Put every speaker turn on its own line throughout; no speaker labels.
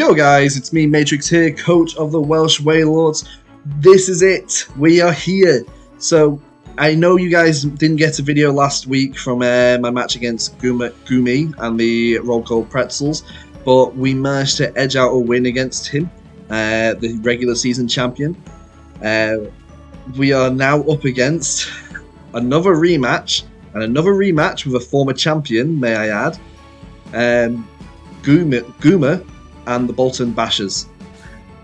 Yo guys, it's me Matrix here, coach of the Welsh Wailords. This is it, we are here. So I know you guys didn't get a video last week from my match against Gumi and the Roll Gold Pretzels, but we managed to edge out a win against him, the regular season champion. We are now up against another rematch, and another rematch with a former champion, may I add, Guma and the Bolton Bashers.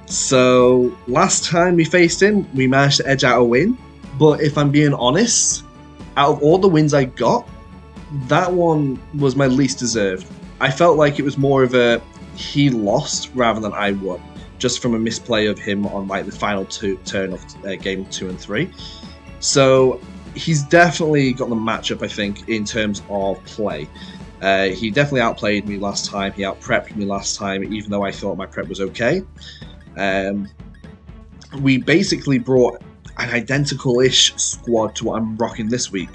So last time we faced him, we managed to edge out a win, but if I'm being honest, out of all the wins I got, that one was my least deserved. I felt like it was more of a he lost rather than I won, just from a misplay of him on like the final turn of game 2 and 3. So he's definitely got the matchup, I think, in terms of play. He definitely outplayed me last time. He outprepped me last time, even though I thought my prep was okay. We basically brought an identical-ish squad to what I'm rocking this week.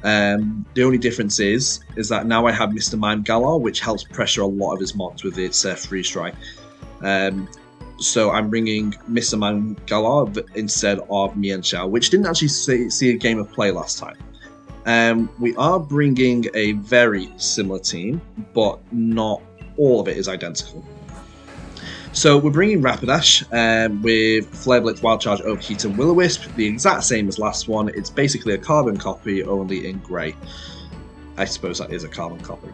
The only difference is that now I have Mr. Mime Galar, which helps pressure a lot of his mobs with its free strike. So I'm bringing Mr. Mime Galar instead of Mian Shao, which didn't actually see a game of play last time. We are bringing a very similar team, but not all of it is identical. So we're bringing Rapidash with Flare Blitz, Wild Charge, Overheat and Will-O-Wisp, the exact same as last one. It's basically a carbon copy, only in grey. I suppose that is a carbon copy.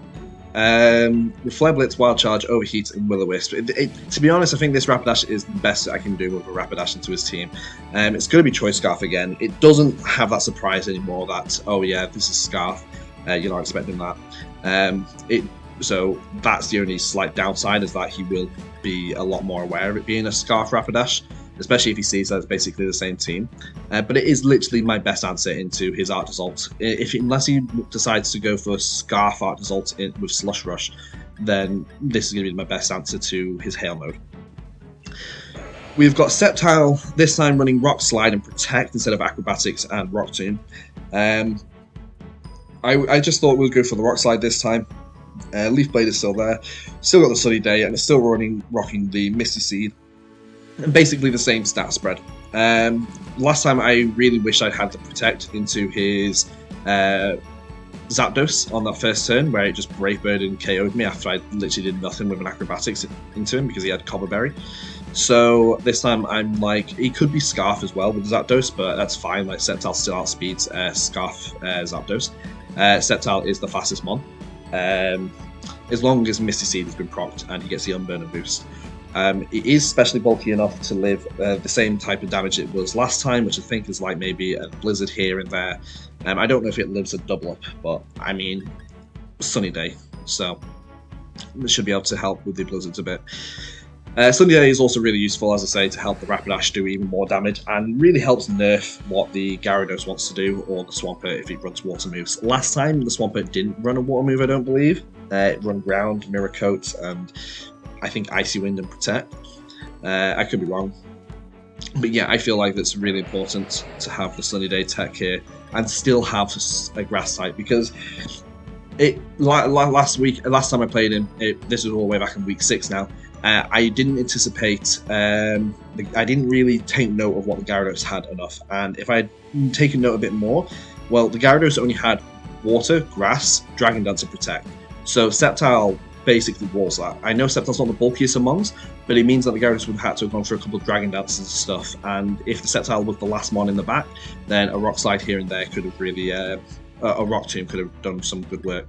With Flare Blitz, Wild Charge, Overheat and Will-O-Wisp. To be honest, I think this Rapidash is the best I can do with a Rapidash into his team. It's going to be Choice Scarf again. It doesn't have that surprise anymore that, oh yeah, this is Scarf. You're not expecting that. So that's the only slight downside, is that he will be a lot more aware of it being a Scarf Rapidash, especially if he sees that it's basically the same team. But it is literally my best answer into his Art Assault. Unless he decides to go for Scarf Art Assault with Slush Rush, then this is going to be my best answer to his Hail mode. We've got Sceptile, this time running Rock Slide and Protect instead of Acrobatics and Rock Tomb. I just thought we'd go for the Rock Slide this time. Leaf Blade is still there, still got the Sunny Day, and it's still rocking the Misty Seed. And basically the same stat spread. Last time I really wished I'd had to Protect into his Zapdos on that first turn, where it just Brave Bird and KO'd me after I literally did nothing with an Acrobatics into him because he had Cobble Berry. So this time I'm like, he could be Scarf as well with Zapdos, but that's fine. Like Sceptile still outspeeds Scarf Zapdos. Sceptile is the fastest mon. As long as Misty Seed has been procced and he gets the Unburner boost. It is specially bulky enough to live the same type of damage it was last time, which I think is like maybe a Blizzard here and there. I don't know if it lives a double up, but I mean, Sunny Day, so it should be able to help with the Blizzards a bit. Sunny Day is also really useful, as I say, to help the Rapidash do even more damage, and really helps nerf what the Gyarados wants to do, or the Swampert if it runs water moves. Last time, the Swampert didn't run a water move, I don't believe. It run Ground, Mirror Coat, and I think Icy Wind and Protect. I could be wrong. But yeah, I feel like it's really important to have the Sunny Day tech here, and still have a Grass type, because last time I played him, this is all the way back in week 6 now, I didn't anticipate, I didn't really take note of what the Gyarados had enough, and if I had taken note a bit more, well, the Gyarados only had Water, Grass, Dragon Dance and Protect. So Sceptile basically walls that. I know Sceptile's not the bulkiest amongst, but it means that the Gyarados would have had to have gone for a couple of Dragon Dances and stuff, and if the Sceptile was the last mon in the back, then a Rock Slide here and there could have really, a Rock Tomb could have done some good work.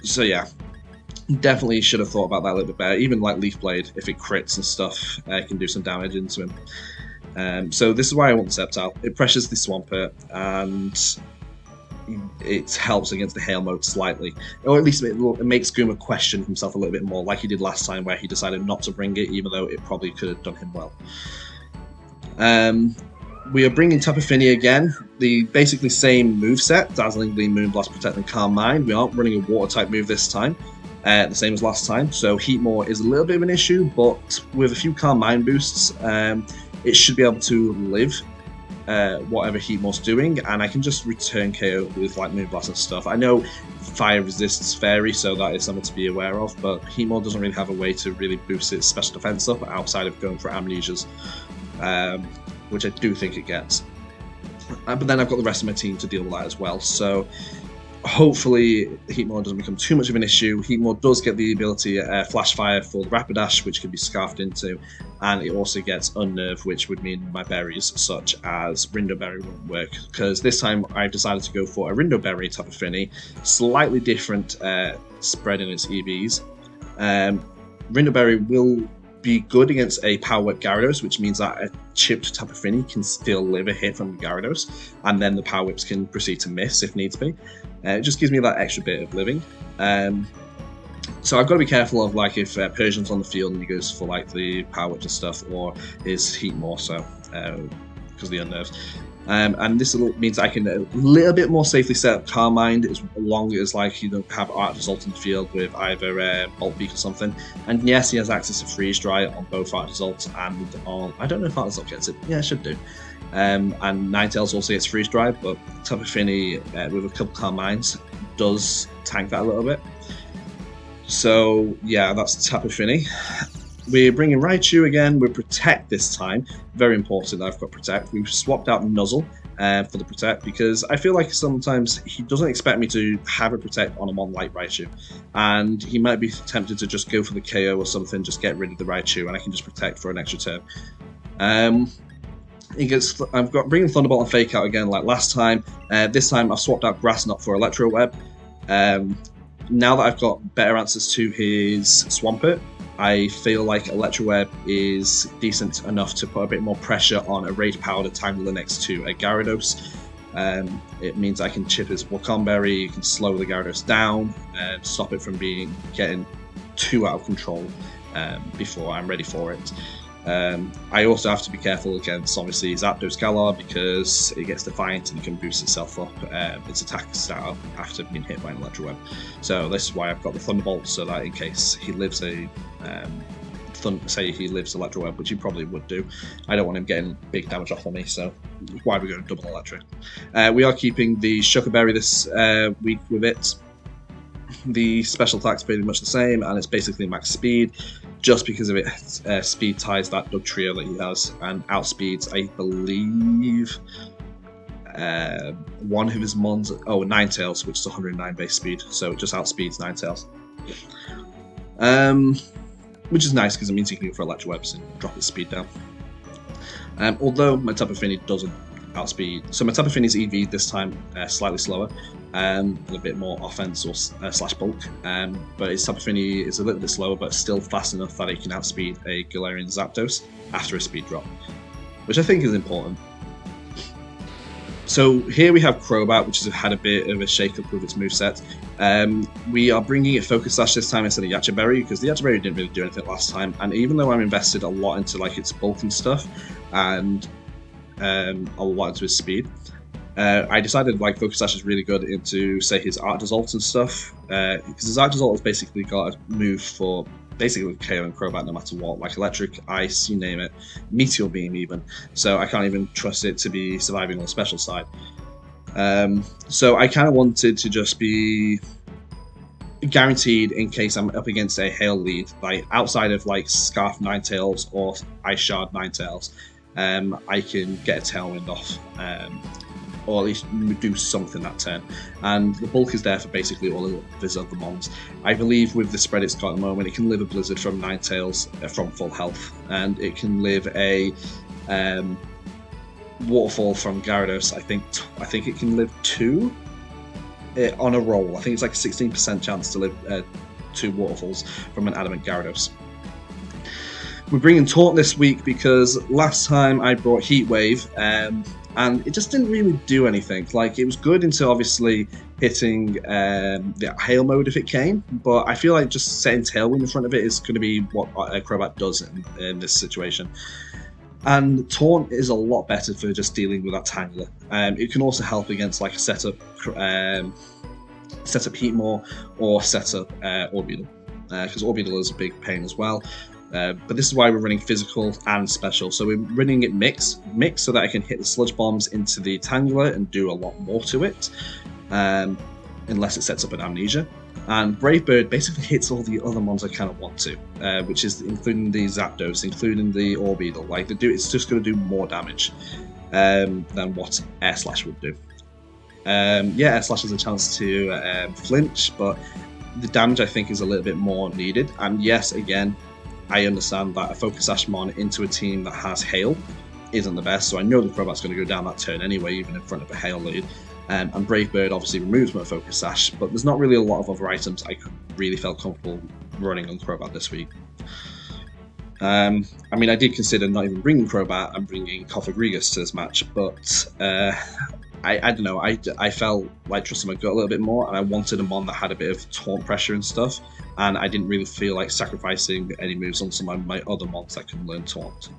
So yeah, definitely should have thought about that a little bit better. Even like Leaf Blade, if it crits and stuff, can do some damage into him. So this is why I want the Sceptile. It pressures the Swampert, and it helps against the Hail mode slightly, or at least it makes Guma question himself a little bit more, like he did last time, where he decided not to bring it, even though it probably could have done him well. We are bringing Tapu Fini again, the basically same moveset, Dazzling Gleam, Moonblast, Protect and Calm Mind. We aren't running a Water type move this time, the same as last time, so Heatmore is a little bit of an issue, but with a few Calm Mind boosts, it should be able to live. whatever Heatmore's doing, and I can just return KO with like Moonblast and stuff. I know fire resists fairy, so that is something to be aware of, but Heatmore doesn't really have a way to really boost its special defense up outside of going for amnesias, which I do think it gets. But then I've got the rest of my team to deal with that as well, so hopefully Heatmore doesn't become too much of an issue. Heatmore does get the ability Flash Fire for the Rapidash, which can be scarfed into, and it also gets Unnerve, which would mean my berries such as Rindo Berry won't work, because this time I've decided to go for a Rindo Berry Tapu Fini, slightly different spread in its EVs. Rindo Berry will be good against a Power Whip Gyarados, which means that a chipped Tapu Fini can still live a hit from the Gyarados, and then the Power Whips can proceed to miss if needs be. It just gives me that extra bit of living. So I've got to be careful of like if Persian's on the field and he goes for like the Power Whips and stuff, or his Heatmore, so because of the Unnerves. And this means I can a little bit more safely set up Carmine as long as like you don't have Arctozolt in the field with either Bolt Beak or something. And yes, he has access to Freeze Dry on both Arctozolt and on... I don't know if Arctozolt gets it. Yeah, it should do. And Ninetales also gets Freeze Dry, but Tapu Fini with a couple Carmines does tank that a little bit. So yeah, that's Tapu Fini. We're bringing Raichu again with Protect this time. Very important that I've got Protect. We've swapped out Nuzzle for the Protect because I feel like sometimes he doesn't expect me to have a Protect on a mon like Raichu. And he might be tempted to just go for the KO or something, just get rid of the Raichu, and I can just Protect for an extra turn. I've got bringing Thunderbolt and Fake Out again like last time. This time I've swapped out Grass Knot for Electro Web. Now that I've got better answers to his Swampert, I feel like Electro Web is decent enough to put a bit more pressure on a Rage Powered Tangler next to a Gyarados. It means I can chip his Waconberry, can slow the Gyarados down, and stop it from getting too out of control before I'm ready for it. I also have to be careful against, obviously, Zapdos Galar because it gets Defiant and it can boost itself up, its attack start after being hit by an Electro Web. So this is why I've got the Thunderbolt, so that in case he lives say he lives Electro Web, which he probably would do, I don't want him getting big damage off on me, so why are we going double Electric? We are keeping the Sugar Berry this week with it. The special attack's pretty much the same, and it's basically max speed, just because of its speed ties that Dugtrio that he has, and outspeeds, I believe, one of his mons, Ninetales, which is 109 base speed, so it just outspeeds Ninetales. Which is nice because it means you can go for Electro Webs and drop its speed down. Although my Tapu Fini doesn't outspeed, so my Tapu Fini's EV this time slightly slower, with a bit more offense or slash bulk, but his Tapu Fini is a little bit slower, but still fast enough that it can outspeed a Galarian Zapdos after a speed drop, which I think is important. So here we have Crobat, which has had a bit of a shake-up with its moveset. We are bringing it Focus Sash this time instead of Yacha Berry, because the Yacha Berry didn't really do anything last time, and even though I'm invested a lot into like its bulk and stuff, and a lot into his speed, I decided like Focus Sash is really good into, say, his Arctozolt and stuff, because his Arctozolt has basically got a move for basically KO and Crobat no matter what, like Electric, Ice, you name it, Meteor Beam even, so I can't even trust it to be surviving on the special side. So I kind of wanted to just be guaranteed in case I'm up against a Hail lead, like outside of like Scarf Ninetales or Ice Shard Ninetales, I can get a Tailwind off, or at least do something that turn. And the bulk is there for basically all of his other mons. I believe with the spread it's got at the moment, it can live a Blizzard from Ninetales from full health, and it can live a Waterfall from Gyarados. I think it can live 2 on a roll. I think it's like a 16% chance to live 2 Waterfalls from an Adamant Gyarados. We're bringing Taunt this week because last time I brought Heat Wave, and it just didn't really do anything. Like, it was good into obviously hitting the Hail mode if it came, but I feel like just setting Tailwind in front of it is going to be what Crobat does in this situation. And Taunt is a lot better for just dealing with that Tangler. It can also help against like a setup Heatmore or setup Orbeetle, because Orbeetle is a big pain as well. But this is why we're running physical and special. So we're running it mixed so that I can hit the sludge bombs into the Tangler and do a lot more to it, unless it sets up an amnesia. And Brave Bird basically hits all the other mons I kind of want to, which is including the Zapdos, including the Orbeetle. Like it's just going to do more damage than what Air Slash would do. Yeah, Air Slash has a chance to flinch, but the damage I think is a little bit more needed. And yes, again, I understand that a Focus Sash mon into a team that has Hail isn't the best, so I know the Crobat's going to go down that turn anyway, even in front of a Hail lead. And Brave Bird obviously removes my Focus Sash, but there's not really a lot of other items I really felt comfortable running on Crobat this week. I mean, I did consider not even bringing Crobat and bringing Cofagrigus to this match, but I don't know, I felt like trusting my gut a little bit more, and I wanted a mon that had a bit of taunt pressure and stuff, and I didn't really feel like sacrificing any moves on some of my other mons that can learn taunt.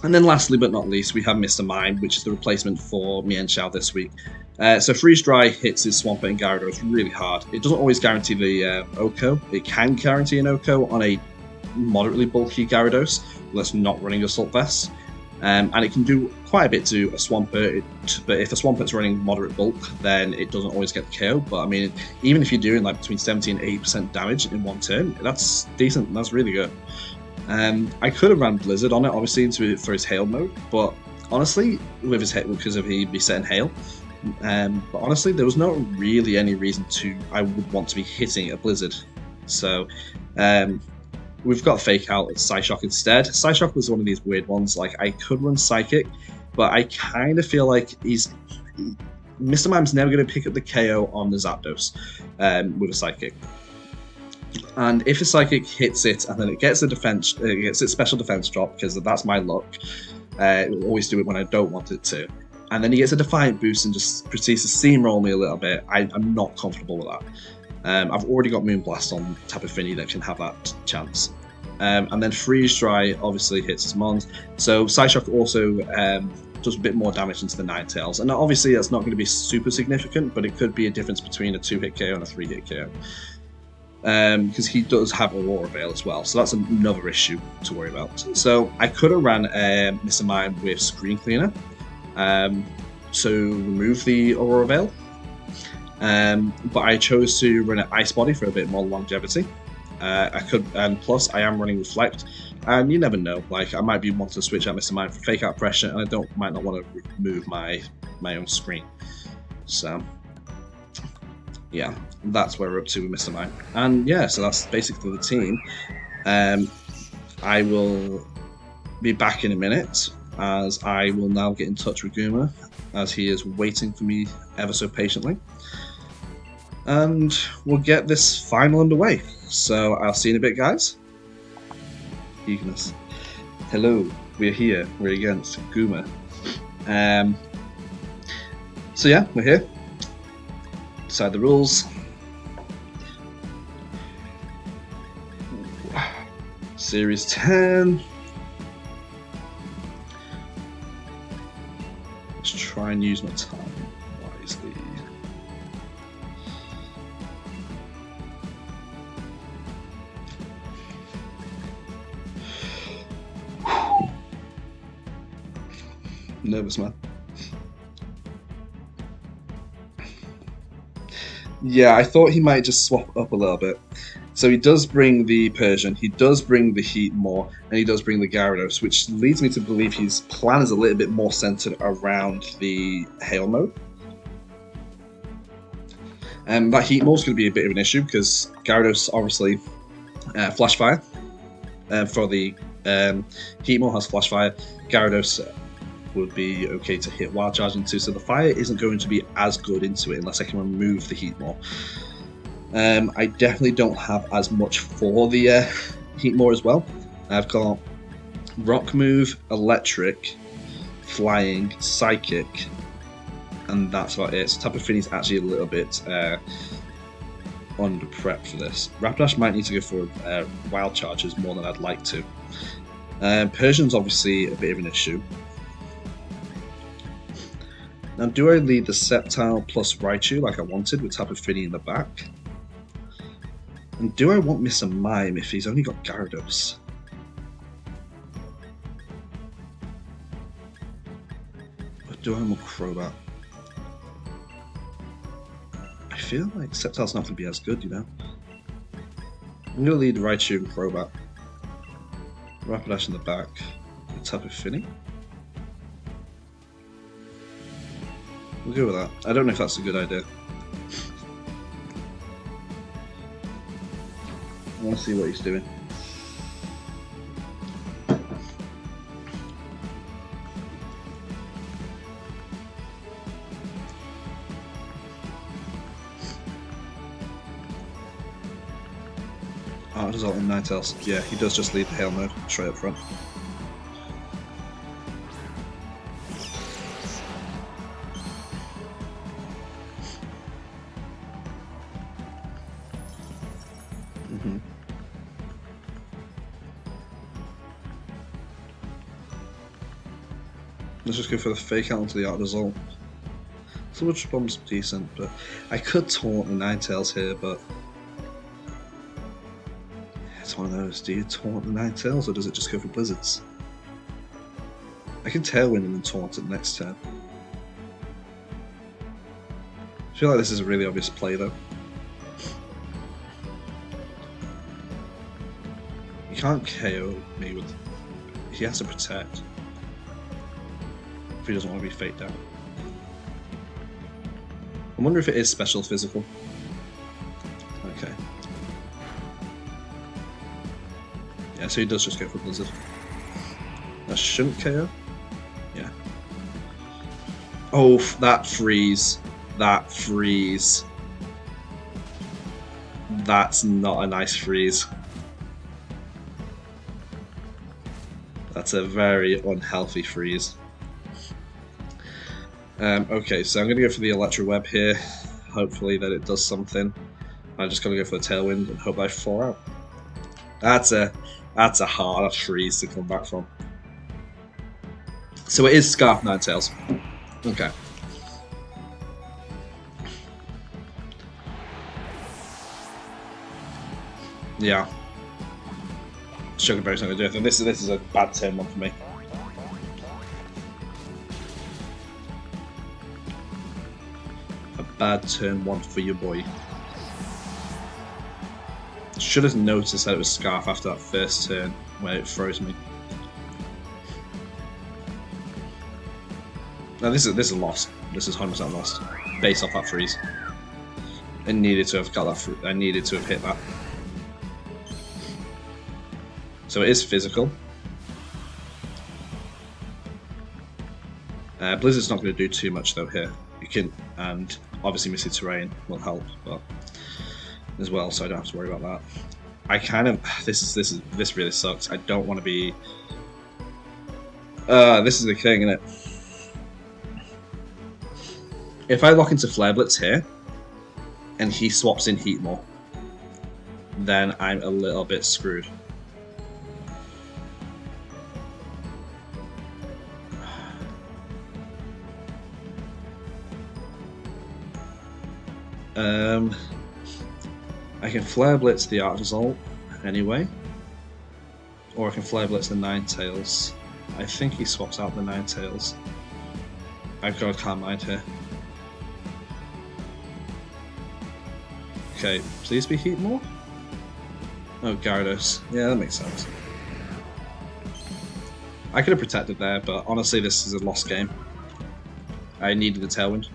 And then lastly but not least, we have Mr. Mime, which is the replacement for Mienshao this week. So Freeze Dry hits his Swampert and Gyarados really hard. It doesn't always guarantee the OHKO. It can guarantee an OHKO on a moderately bulky Gyarados that's not running Assault Vest. And it can do quite a bit to a Swampert, but if a Swampert's running moderate bulk, then it doesn't always get the KO. But I mean, even if you're doing like between 70 and 80% damage in one turn, that's decent, that's really good. I could have ran Blizzard on it, obviously, for his Hail mode, but honestly, with his Hail, because of he'd be setting Hail, but honestly, there was not really any reason I would want to be hitting a Blizzard. So, we've got Fake Out at Psyshock instead. Psyshock was one of these weird ones, like, I could run Psychic, but I kind of feel like Mr. Mime's never going to pick up the KO on the Zapdos with a Psychic. And if a Psychic hits it and then it gets its special defense drop, because that's my luck, it will always do it when I don't want it to, and then he gets a Defiant boost and just proceeds to steamroll me a little bit, I'm not comfortable with that. I've already got Moonblast on Tapu Fini that can have that chance. And then Freeze Dry obviously hits his mons, so Psyshock also does a bit more damage into the Ninetales, and obviously that's not going to be super significant, but it could be a difference between a 2-hit KO and a 3-hit KO. Because he does have Aurora Veil as well, so that's another issue to worry about. So I could have ran Mr. Mime with Screen Cleaner to remove the Aurora Veil, but I chose to run an Ice Body for a bit more longevity. And plus I am running Reflect, and you never know, like I might be wanting to switch out Mr. Mime for Fake Out Pressure, and I might not want to remove my own screen. So yeah, that's where we're up to with Mr. Mime. And yeah, so that's basically the team. I will be back in a minute, as I will now get in touch with Guma, as he is waiting for me ever so patiently. And we'll get this final underway. So I'll see you in a bit, guys. Eagerness. Hello, we're here. We're against Guma. So yeah, we're here. Decide the rules. Series 10. Let's try and use my time wisely. Nervous, man. Yeah, I thought he might just swap up a little bit. So he does bring the Persian, he does bring the Heatmore, and he does bring the Gyarados, which leads me to believe his plan is a little bit more centered around the Hail mode. And that Heatmore is going to be a bit of an issue, because Gyarados obviously Flash Fire. For the Heatmore has Flash Fire, Gyarados would be okay to hit Wild Charge into, so the fire isn't going to be as good into it unless I can remove the Heatmore. I definitely don't have as much for the Heatmore as well. I've got Rock Move, Electric, Flying, Psychic, and that's about it. So Tapu Fini's actually a little bit under prep for this. Rapidash might need to go for Wild Charges more than I'd like to. Persian's obviously a bit of an issue. Now, do I lead the Sceptile plus Raichu like I wanted with Tapu Fini in the back? And do I want Mr. Mime if he's only got Gyarados? Or do I want Crobat? I feel like Sceptile's not going to be as good, you know? I'm going to lead Raichu and Crobat. Rapidash in the back. Tapu Fini. We'll go with that. I don't know if that's a good idea. I want to see what he's doing. Oh, does all in Ninetales. Yeah, he does just lead the Hail mode straight up front. Let's just go for the fake out into the art result. Sludge Bomb's decent, but I could taunt the Ninetales here, but it's one of those. Do you taunt the Ninetales or does it just go for Blizzards? I can Tailwind and then taunt it next turn. I feel like this is a really obvious play though. You can't KO me with... He has to protect. If he doesn't want to be faked out. I wonder if it is special physical. Okay. Yeah, so he does just go for Blizzard. That shouldn't KO. Yeah. Oh, that freeze. That freeze. That's not a nice freeze. That's a very unhealthy freeze. Okay, so I'm going to go for the Electro Web here. Hopefully that it does something. I'm just going to go for the Tailwind and hope I 4 out. That's a hard freeze to come back from. So it is Scarf Ninetales. Okay. Yeah. Sugar Berry's not going to do anything. This is a bad turn 1 for me. Bad turn 1 for your boy. Should have noticed that it was Scarf after that first turn where it froze me. Now this is lost. This is 100% lost based off that freeze. I needed to have got that. I needed to have hit that. So it is physical. Blizzard's not going to do too much though here. You can, and obviously Misty Terrain will help, but as well, so I don't have to worry about that. I kind of this really sucks. I don't want to be. This is the thing, isn't it? If I lock into Flare Blitz here, and he swaps in Heatmore, then I'm a little bit screwed. I can Flare Blitz the Arctozolt anyway, or I can Flare Blitz the Ninetales. I think he swaps out the Ninetales. I've got a Calm Mind here. Okay, please be Heatmore. Oh, Gyarados. Yeah, that makes sense. I could have protected there, but honestly, this is a lost game. I needed the Tailwind.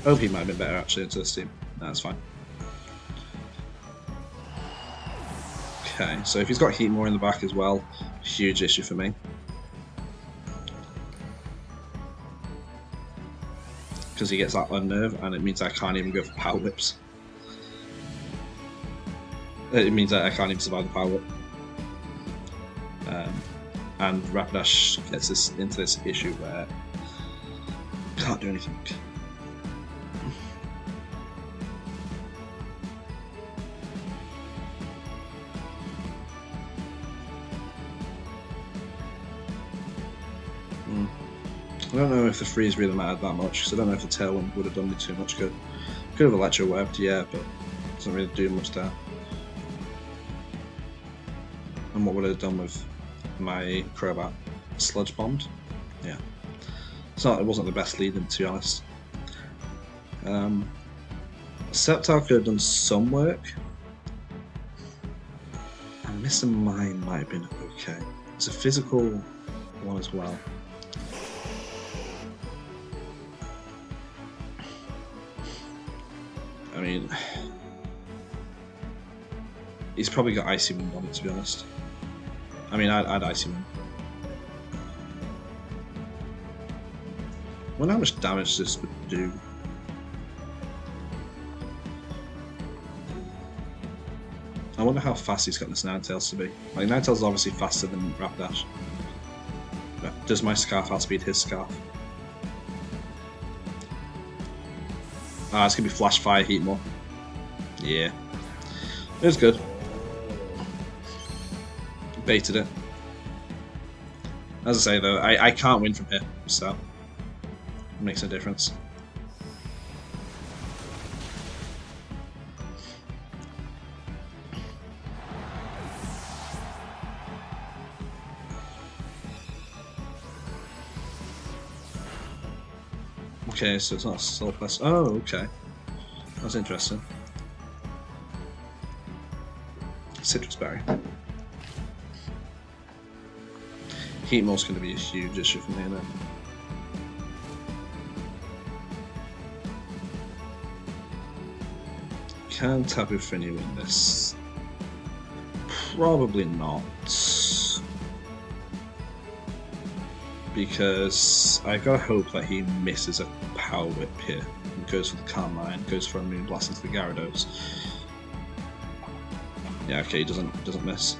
OP might have been better actually into this team. That's fine. Okay, so if he's got Heatmore in the back as well, huge issue for me. Because he gets that Unnerve, and it means I can't even go for Power Whips. It means that I can't even survive the Power Whip. And Rapidash gets us into this issue where I can't do anything. I don't know if the freeze really mattered that much, because I don't know if the tailwind would have done me too much good. Could have electro-webbed, yeah, but it doesn't really do much there. And what would I have done with my Crobat? Sludge bombed? Yeah. It wasn't the best lead-in, to be honest. Sceptile could have done some work. And Mr. Mime might have been okay. It's a physical one as well. I mean, he's probably got Icy Wind on it, to be honest. I mean, I'd Icy Wind. I wonder how much damage this would do. I wonder how fast he's got this Ninetales to be. Like, Ninetales is obviously faster than Rapidash. But does my Scarf outspeed his Scarf? Ah, it's gonna be Flash Fire Heatmore. Yeah. It was good. Baited it. As I say though, I can't win from here, so it makes a difference. Okay, so it's not a Soul Plus. Oh, okay. That's interesting. Citrus Berry. Heatmore's going to be a huge issue for me then. Can Tapu Fini win this? Probably not. Because I've got to hope that he misses a Power Whip here and goes for the Carmine, goes for a Moonblast into the Gyarados. Yeah, okay, he doesn't miss.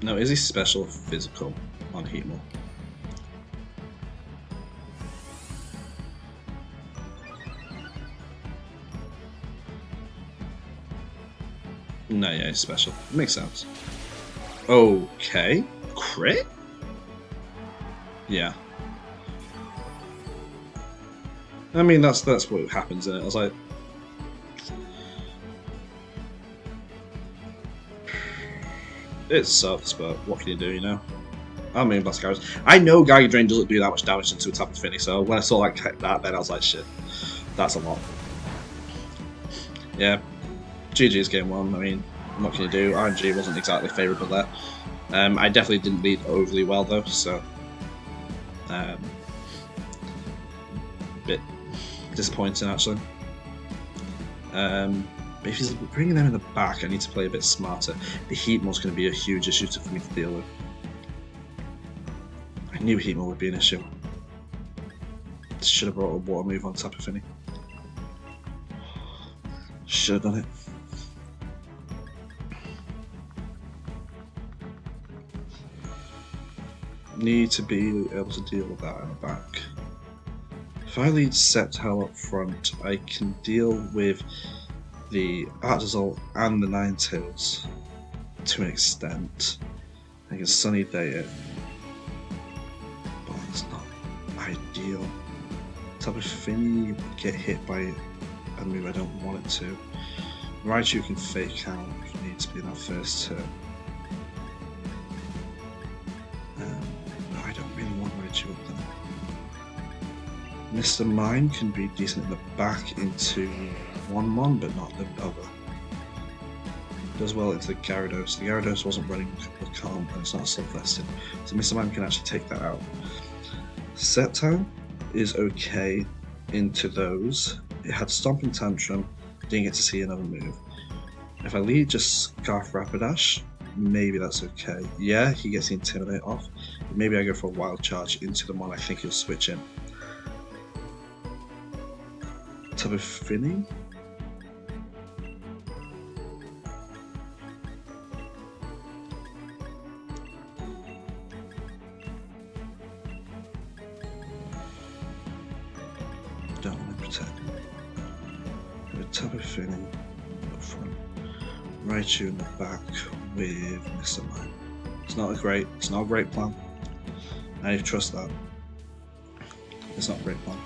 No, is he special or physical on Heatmore? No, yeah, he's special. Makes sense. Okay. Crit? Yeah. I mean, that's what happens in it. I was like... It sucks, but what can you do, you know? I mean, Blast Gyarados. I know Gyarados Drain doesn't do that much damage into a Tapu Fini, so when I saw that, then I was like, shit, that's a lot. Yeah. GG's game one. I mean, what can you do? RNG wasn't exactly favourable there. I definitely didn't lead overly well though, so a bit disappointing actually. But if he's bringing them in the back, I need to play a bit smarter. The Heatmore's going to be a huge issue for me to deal with. I knew Heatmore would be an issue. Should have brought a water move on Tapu Fini. Should have done it. Need to be able to deal with that in the back. If I lead Sceptile up front, I can deal with the Artazol and the Ninetales to an extent. I can Sunny Day it, but it's not ideal. Tapu Fini would get hit by a move I don't want it to. Raichu can fake out if it needs to be in that first turn. I don't really want Raichu up there. Mr. Mime can be decent in the back into one mon, but not the other. Does well into the Gyarados. The Gyarados wasn't running with Calm, and it's not self-vested, so Mr. Mime can actually take that out. Sceptile is okay into those. It had Stomping Tantrum, didn't get to see another move. If I lead just Scarf Rapidash, maybe that's okay. Yeah, he gets the Intimidate off. Maybe I go for a Wild Charge into the one I think he'll switch in. Tapu Fini? Don't want to protect him. Tapu Fini up front. Raichu in the back with Mr. Mime. It's not a great plan. I trust that. It's not a great plan.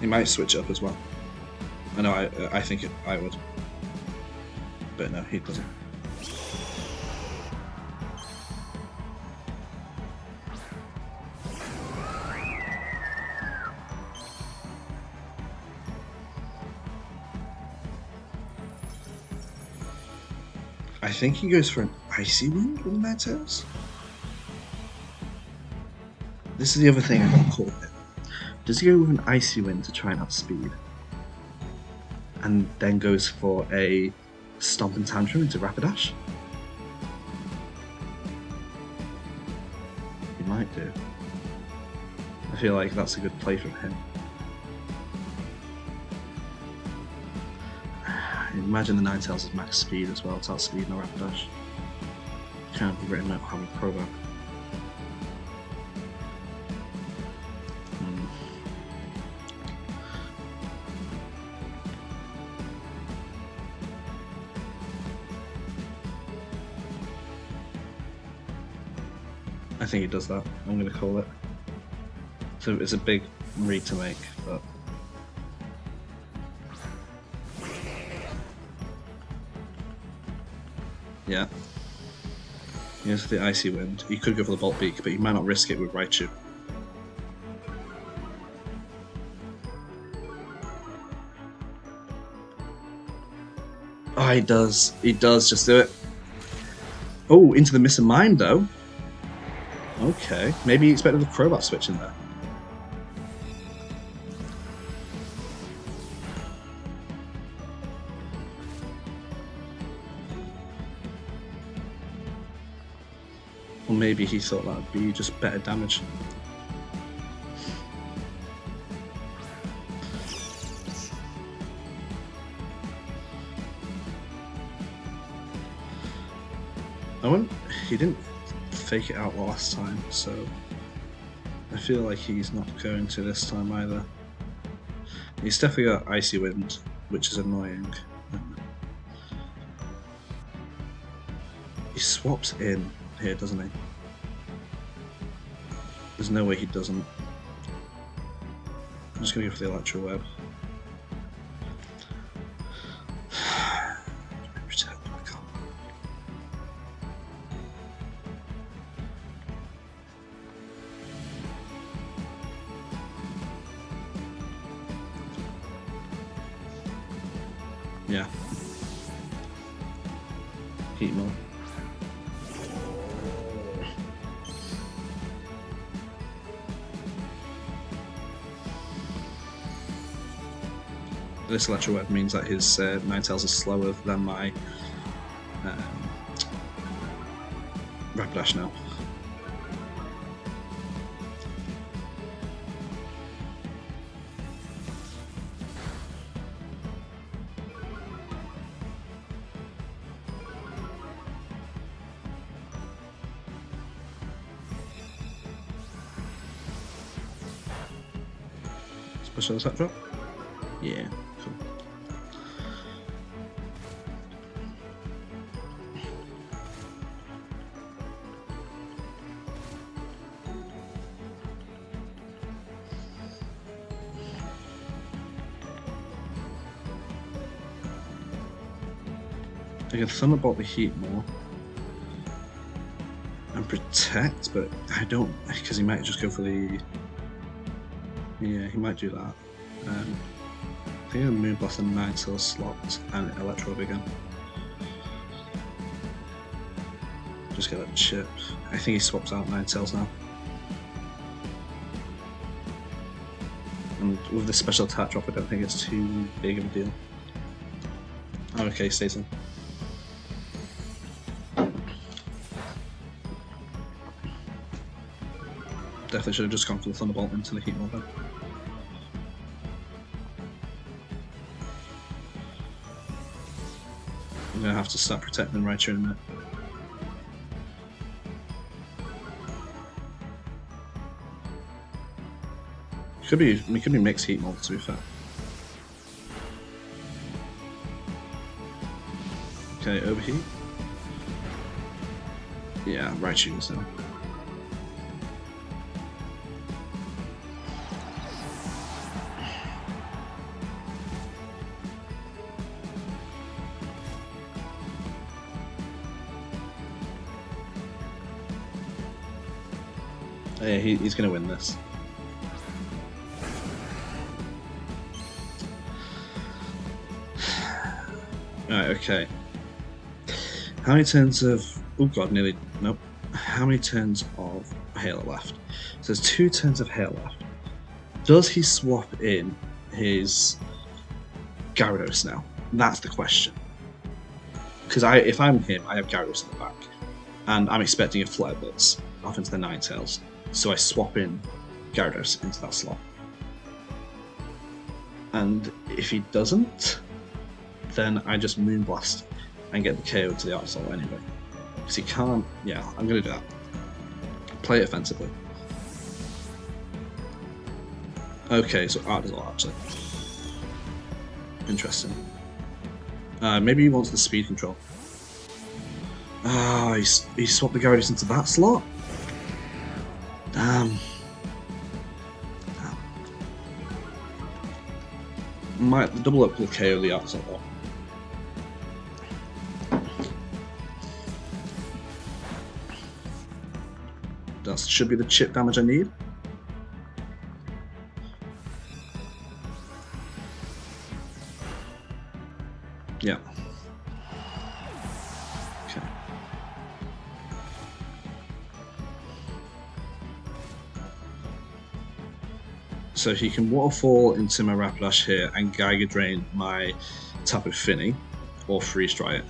He might switch up as well. I know, I think I would. But no, he doesn't. I think he goes for an Icy Wind with Ninetales. This is the other thing I got caught with. Does he go with an Icy Wind to try and outspeed? And then goes for a Stomp and Tantrum into Rapidash? He might do. I feel like that's a good play from him. Imagine the Ninetales has max speed as well to outspeed no Rapidash. Can't be written out how we program. I think he does that. I'm going to call it. So it's a big read to make, but yeah. He has the Icy Wind. He could go for the Bolt Beak, but he might not risk it with Raichu. Oh, he does. He does. Just do it. Oh, into the Missing Mime, though. Okay. Maybe he expected the Crobat switch in there. Or maybe he thought that would be just better damage. He didn't fake it out last time, so I feel like he's not going to this time either. He's definitely got Icy Wind, which is annoying. He swaps in here, doesn't he? There's no way he doesn't. I'm just going to go for the Electro Web. Yeah. Heat more. This Electro Web means that his Ninetales is slower than my Rapidash now. Special attack drop? Yeah, cool. I can Thunderbolt the Heat more and Protect, but I don't, because he might just go for the. Yeah, he might do that. I think I'm Moonblast and Ninetales slot and Electro Web again. Just get that chip. I think he swaps out Ninetales now. And with the special attack drop, I don't think it's too big of a deal. Okay, stays in. Definitely should have just gone for the Thunderbolt into the Heat Mob then. I'm going to have to start protecting Raichu in a minute. Could be mixed heat mold, to be fair. Okay, overheat. Yeah, right shoes now. Yeah, he's going to win this. Alright, okay. How many turns of... Oh god, nearly... Nope. How many turns of Hail left? So there's 2 turns of Hail left. Does he swap in his Gyarados now? That's the question. Because if I'm him, I have Gyarados in the back. And I'm expecting a Flare Blitz off into the Ninetales. So I swap in Gyarados into that slot. And if he doesn't, then I just Moonblast and get the KO to the Artisol anyway. Because he can't... Yeah, I'm going to do that. Play it offensively. Okay, so Artisol actually. Interesting. Maybe he wants the speed control. Ah, he swapped the Gyarados into that slot? Damn. The double up will KO the Artisol though. That should be the chip damage I need. Yeah. Okay. So he can Waterfall into my Rapidash here and Geiger Drain my Tapu Fini, or Freeze Dry it.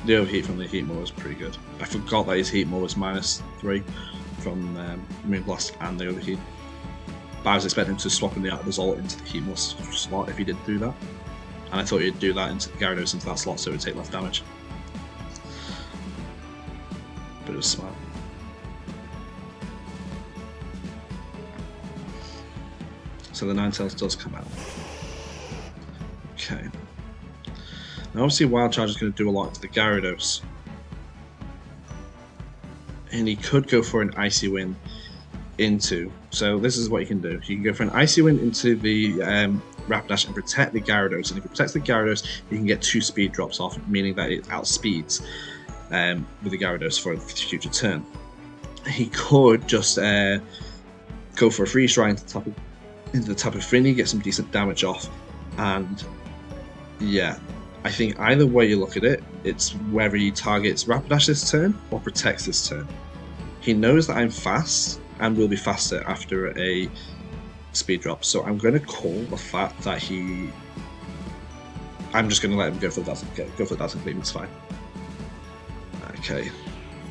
The overheat from the Heat Mower was pretty good. I forgot that his Heat Mower was -3 from Moonblast and the overheat. But I was expecting to swap in the Artisol into the Heat Mower slot if he did do that. And I thought he'd do that into Gyarados into that slot so it would take less damage. But it was smart. So the Ninetales does come out. Okay. Now obviously Wild Charge is going to do a lot to the Gyarados. And he could go for an Icy Wind into... So this is what he can do. He can go for an Icy Wind into the Rapidash and protect the Gyarados. And if he protects the Gyarados, he can get 2 speed drops off, meaning that it outspeeds with the Gyarados for a future turn. He could just go for a Freeze Dry into the Tapu Fini, get some decent damage off, and yeah. I think either way you look at it, it's whether he targets Rapidash this turn or protects this turn. He knows that I'm fast and will be faster after a speed drop, so I'm going to call the fact that I'm just going to let him go for the Dazzling Gleam, it's fine. Okay,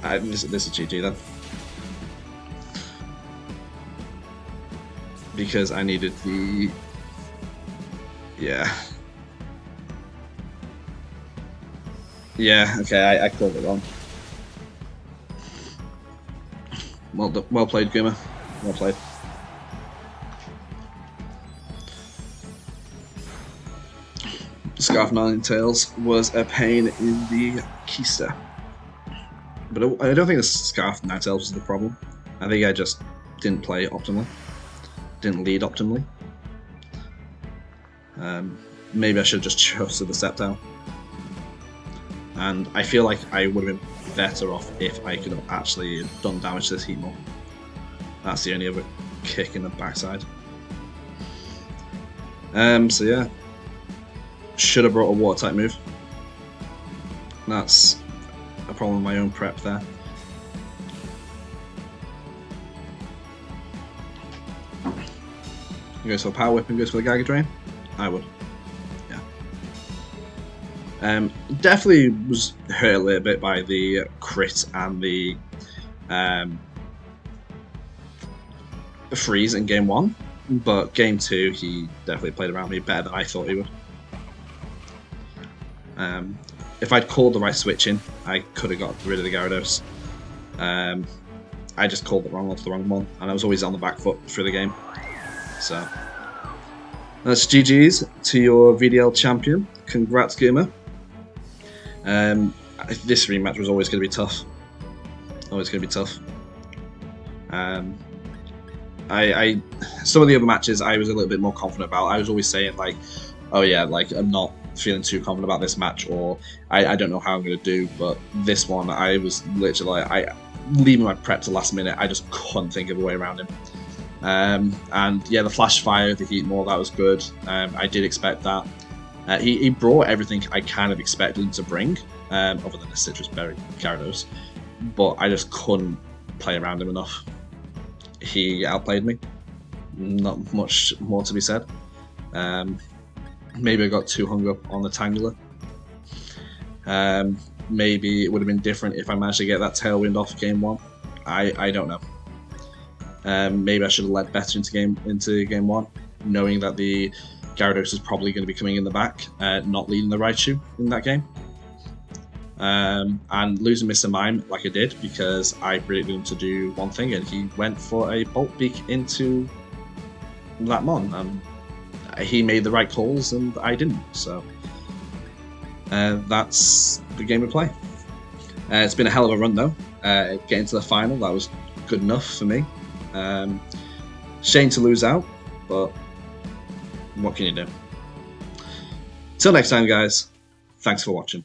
this is GG then. Because I needed the... Yeah. Yeah, okay, I called it wrong. Well played, Guma. Well played. Scarf Ninetales was a pain in the keister. But I don't think the Scarf Ninetales was the problem. I think I just didn't play optimally. Didn't lead optimally. Maybe I should have just chosen the step down. And I feel like I would have been better off if I could have actually done damage to this Heat Mower. That's the only other kick in the backside. So yeah. Should have brought a water type move. That's a problem with my own prep there. He goes for Power Whip and goes for the Geiger Drain? I would. Definitely was hurt a little bit by the crit and the freeze in game 1, But game 2, he definitely played around me better than I thought he would. If I'd called the right switch in, I could have got rid of the Gyarados. I just called it wrong off the wrong one, and I was always on the back foot through the game. So that's GG's to your VDL champion. Congrats, Gamer. This rematch was always going to be tough. Always going to be tough. Some of the other matches I was a little bit more confident about. I was always saying like, oh yeah, like I'm not feeling too confident about this match, or I don't know how I'm going to do. But this one, I was literally like, leaving my prep to last minute. I just couldn't think of a way around him. And yeah, the flash fire, the heat maul, that was good. I did expect that. He brought everything I kind of expected him to bring, other than the citrus berry Gyarados, but I just couldn't play around him enough. He outplayed me. Not much more to be said. Maybe I got too hung up on the Tangler. Maybe it would have been different if I managed to get that tailwind off game 1. I don't know. Maybe I should have led better into game 1, knowing that the Gyarados is probably going to be coming in the back, not leading the Raichu in that game. And losing Mr. Mime like I did because I predicted him to do one thing and he went for a Bolt Beak into that Mon, and he made the right calls and I didn't. So that's the game we play. It's been a hell of a run though. Getting to the final, that was good enough for me. Shame to lose out, but what can you do? Till next time, guys. Thanks for watching.